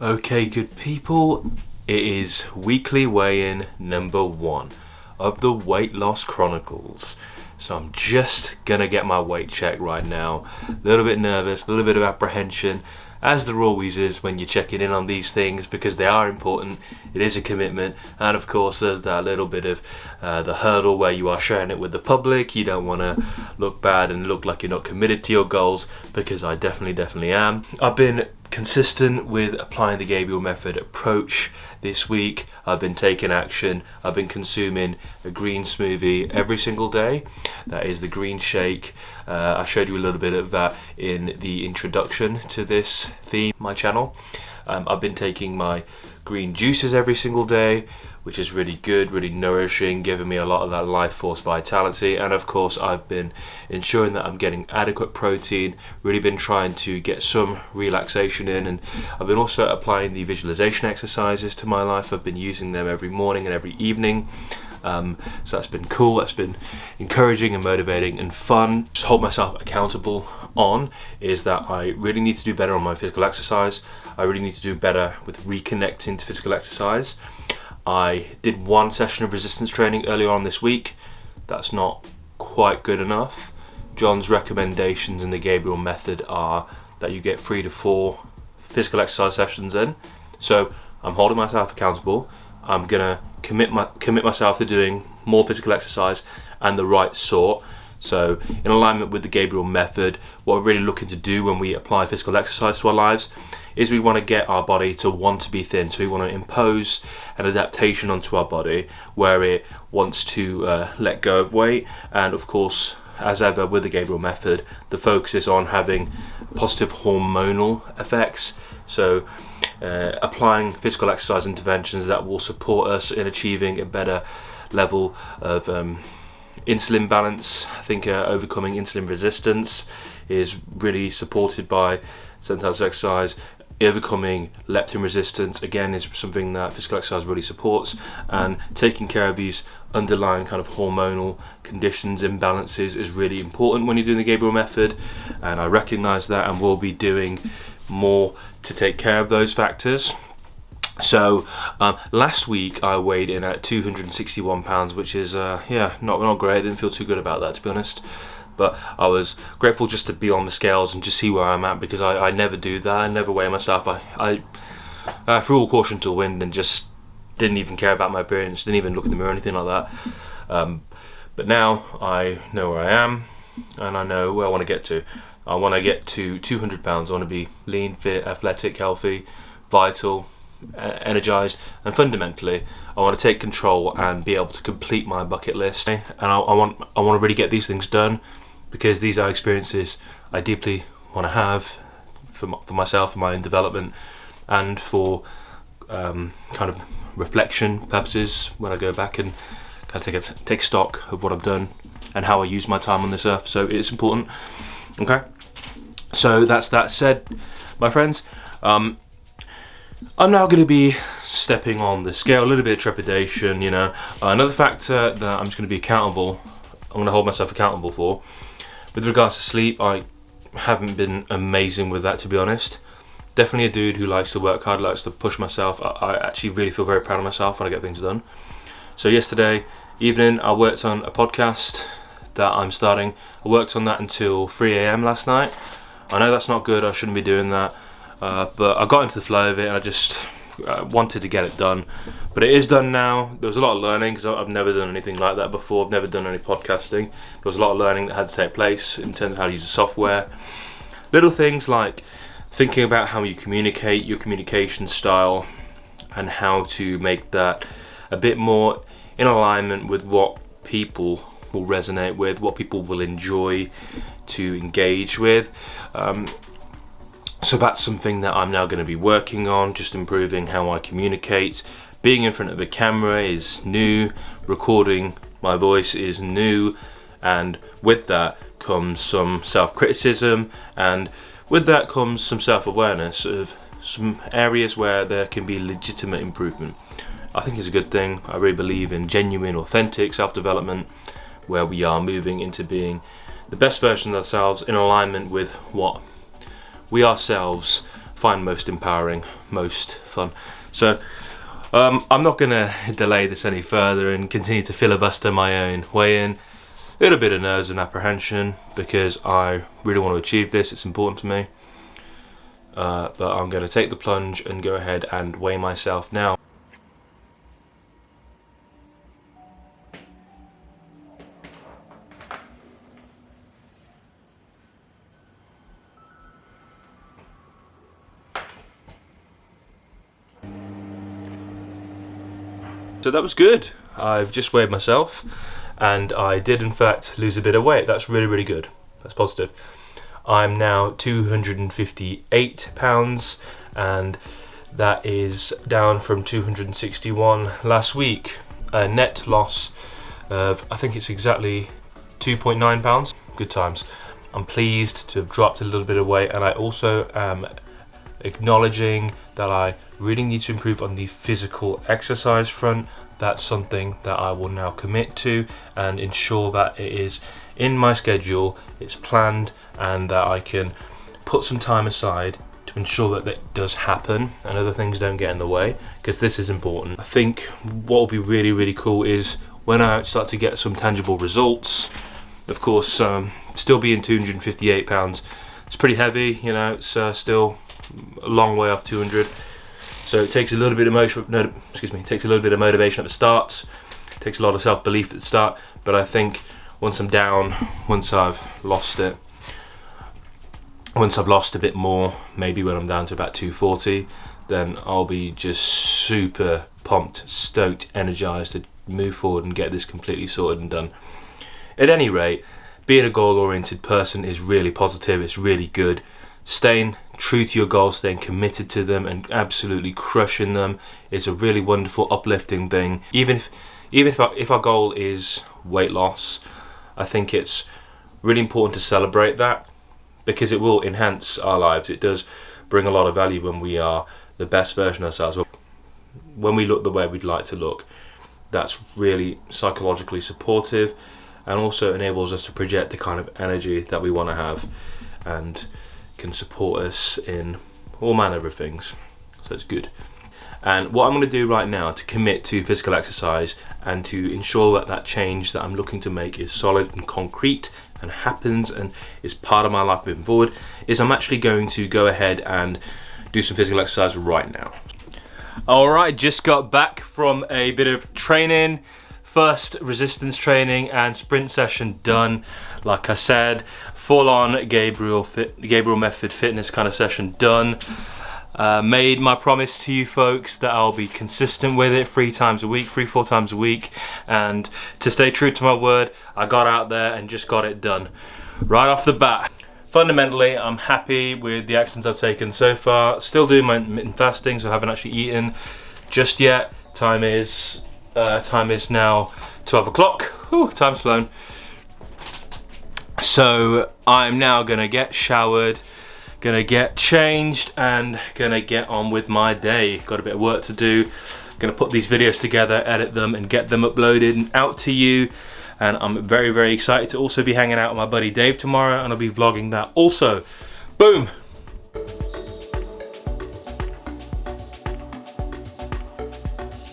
Okay, good people, it is weekly weigh-in number 1 of the Weight Loss Chronicles. So I'm just gonna get my weight checked right now. A little bit nervous, a little bit of apprehension, as there always is when you're checking in on these things, because they are important. It is a commitment, and of course there's that little bit of the hurdle where you are sharing it with the public. You don't want to look bad and look like you're not committed to your goals, because I definitely am. I've been consistent with applying the Gabriel method approach this week. I've been taking action. I've been consuming a green smoothie every single day. That is the green shake. I showed you a little bit of that in the introduction to this theme, my channel. I've been taking my green juices every single day, which is really good, really nourishing, giving me a lot of that life force vitality. And of course I've been ensuring that I'm getting adequate protein, really been trying to get some relaxation in, and I've been also applying the visualization exercises to my life. I've been using them every morning and every evening. So that's been cool, that's been encouraging and motivating and fun. Just hold myself accountable on is that I really need to do better on my physical exercise. I really need to do better with reconnecting to physical exercise. I did one session of resistance training earlier on this week. That's not quite good enough. John's recommendations in the Gabriel method are that you get 3 to 4 physical exercise sessions in. So I'm holding myself accountable. I'm gonna commit myself to doing more physical exercise and the right sort. So in alignment with the Gabriel method, what we're really looking to do when we apply physical exercise to our lives is we want to get our body to want to be thin. So we want to impose an adaptation onto our body where it wants to let go of weight. And of course, as ever with the Gabriel method, the focus is on having positive hormonal effects. So applying physical exercise interventions that will support us in achieving a better level of insulin balance. I think overcoming insulin resistance is really supported by certain types of exercise. Overcoming leptin resistance, again, is something that physical exercise really supports, and taking care of these underlying kind of hormonal conditions, imbalances, is really important when you're doing the Gabriel method, and I recognise that and will be doing more to take care of those factors. So last week I weighed in at 261 pounds, which is not great. I didn't feel too good about that, to be honest, but I was grateful just to be on the scales and just see where I'm at, because I never do that. I never weigh myself. I threw all caution to the wind and just didn't even care about my appearance, didn't even look in the mirror or anything like that. But now I know where I am and I know where I want to get to. I want to get to 200 pounds. I want to be lean, fit, athletic, healthy, vital, energized, and fundamentally I want to take control and be able to complete my bucket list. And I want to really get these things done, because these are experiences I deeply want to have for myself, for my own development, and for kind of reflection purposes when I go back and kind of take stock of what I've done and how I use my time on this earth. So it's important. Okay, so that's that said, my friends. I'm now going to be stepping on the scale, a little bit of trepidation, you know. Another factor that I'm just going to be accountable, I'm going to hold myself accountable for, with regards to sleep. I haven't been amazing with that, to be honest. Definitely a dude who likes to work hard, likes to push myself. I actually really feel very proud of myself when I get things done. So yesterday evening I worked on a podcast that I'm starting. I worked on that until 3 a.m. last night. I know that's not good, I shouldn't be doing that. But I got into the flow of it and I just wanted to get it done. But it is done now. There was a lot of learning, because I've never done anything like that before. I've never done any podcasting. There was a lot of learning that had to take place in terms of how to use the software. Little things like thinking about how you communicate, your communication style, and how to make that a bit more in alignment with what people will resonate with, what people will enjoy to engage with. So that's something that I'm now going to be working on, just improving how I communicate. Being in front of a camera is new, recording my voice is new, and with that comes some self-criticism, and with that comes some self-awareness of some areas where there can be legitimate improvement. I think it's a good thing. I really believe in genuine, authentic self-development, where we are moving into being the best version of ourselves in alignment with what we ourselves find most empowering, most fun. So I'm not gonna delay this any further and continue to filibuster my own weigh-in. A little bit of nerves and apprehension because I really want to achieve this, it's important to me. But I'm going to take the plunge and go ahead and weigh myself now. So that was good. I've just weighed myself and I did in fact lose a bit of weight. That's really, really good. That's positive. I'm now 258 pounds and that is down from 261 last week. A net loss of, I think it's exactly 2.9 pounds. Good times. I'm pleased to have dropped a little bit of weight, and I also am acknowledging that I really need to improve on the physical exercise front. That's something that I will now commit to and ensure that it is in my schedule, it's planned, and that I can put some time aside to ensure that that does happen and other things don't get in the way, because this is important. I think what will be really, really cool is when I start to get some tangible results. Of course, still being 258 pounds, it's pretty heavy, you know, it's still a long way off 200. So it takes a little bit of takes a little bit of motivation at the start. It takes a lot of self-belief at the start, but I think once I'm down, once I've lost it, once I've lost a bit more, maybe when I'm down to about 240, then I'll be just super pumped, stoked, energized to move forward and get this completely sorted and done. At any rate, being a goal-oriented person is really positive, it's really good. Staying true to your goals, staying committed to them and absolutely crushing them is a really wonderful, uplifting thing. Even if our goal is weight loss, I think it's really important to celebrate that, because it will enhance our lives. It does bring a lot of value when we are the best version of ourselves. When we look the way we'd like to look, that's really psychologically supportive and also enables us to project the kind of energy that we want to have and can support us in all manner of things. So it's good. And what I'm going to do right now to commit to physical exercise and to ensure that that change that I'm looking to make is solid and concrete and happens and is part of my life moving forward is I'm actually going to go ahead and do some physical exercise right now. Alright, just got back from a bit of training. First resistance training and sprint session done. Like I said, full-on Gabriel method fitness kind of session done. Made my promise to you folks that I'll be consistent with it 4 times a week, and to stay true to my word, I got out there and just got it done right off the bat. Fundamentally, I'm happy with the actions I've taken so far. Still doing my intermittent fasting, so I haven't actually eaten just yet. Time is now 12 o'clock. Whew, time's flown. So I'm now gonna get showered, gonna get changed, and gonna get on with my day. Got a bit of work to do. Gonna put these videos together, edit them, and get them uploaded and out to you. And I'm very, very excited to also be hanging out with my buddy Dave tomorrow, and I'll be vlogging that also. Boom!